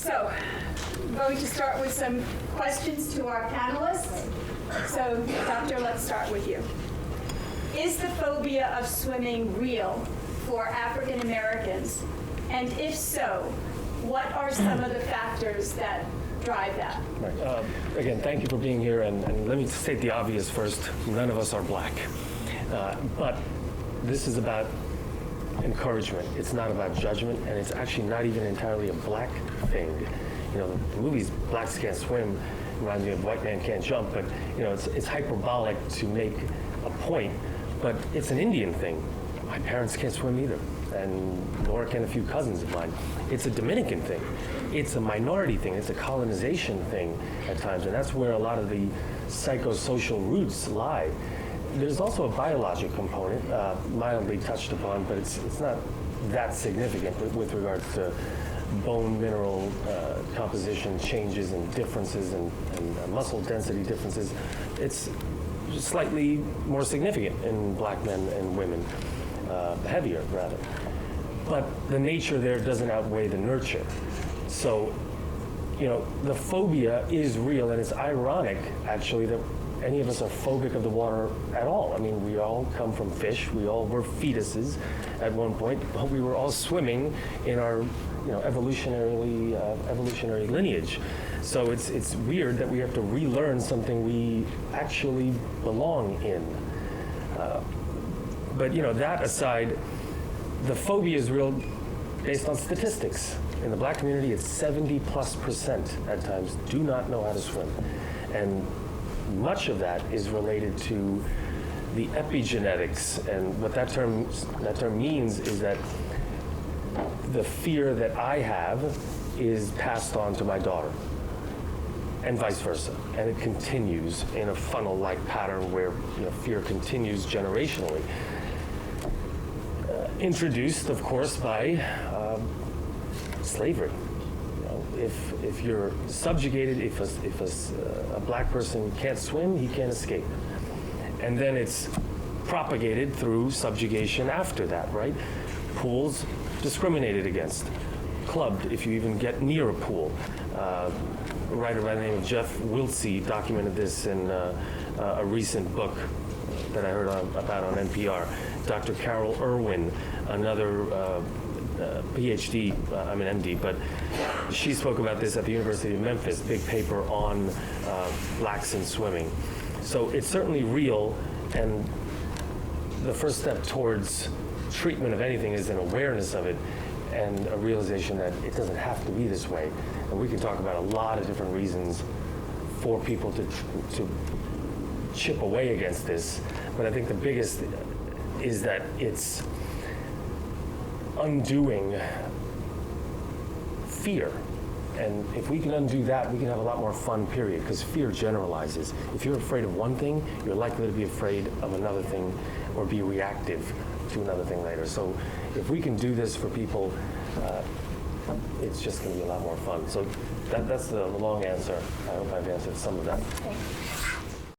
So, I'm going to start with some questions to our panelists. So, Doctor, let's start with you. Is the phobia of swimming real for African Americans? And if so, what are some of the factors that drive that? Right. Again, thank you for being here, and let me state the obvious first. None of us are black. But this is about encouragement. It's not about judgment, and it's actually not even entirely a black thing. You know, the movies Blacks Can't Swim reminds me of White Man Can't Jump, but you know, it's hyperbolic to make a point, but it's an Indian thing. My parents can't swim either, and nor can a few cousins of mine. It's a Dominican thing. It's a minority thing. It's a colonization thing at times, and that's where a lot of the psychosocial roots lie. There's also a biologic component, mildly touched upon, but it's not that significant with regards to bone mineral composition changes and differences and muscle density differences. It's slightly more significant in black men and women, heavier rather. But the nature there doesn't outweigh the nurture. So, you know, the phobia is real, and it's ironic actually that any of us are phobic of the water at all. I mean, we all come from fish. We all were fetuses at one point, but we were all swimming in our, you know, evolutionary lineage. So it's weird that we have to relearn something we actually belong in. But you know, that aside, the phobia is real based on statistics. In the black community, it's 70+% at times do not know how to swim. And much of that is related to the epigenetics, and what that term means is that the fear that I have is passed on to my daughter, and vice versa, and it continues in a funnel-like pattern where, you know, fear continues generationally. Introduced, of course, by slavery. If you're subjugated, if a black person can't swim, he can't escape. And then it's propagated through subjugation after that, right? Pools discriminated against, clubbed if you even get near a pool. A writer by the name of Jeff Wiltsey documented this in a recent book that I heard about on NPR. Dr. Carol Irwin, another PhD, I'm an MD, but she spoke about this at the University of Memphis, big paper on blacks in swimming. So it's certainly real, and the first step towards treatment of anything is an awareness of it and a realization that it doesn't have to be this way. And we can talk about a lot of different reasons for people to chip away against this, but I think the biggest is that it's undoing fear. And if we can undo that, we can have a lot more fun, period, because fear generalizes. If you're afraid of one thing, you're likely to be afraid of another thing or be reactive to another thing later. So if we can do this for people, it's just going to be a lot more fun. So that's the long answer. I hope I've answered some of that. Okay.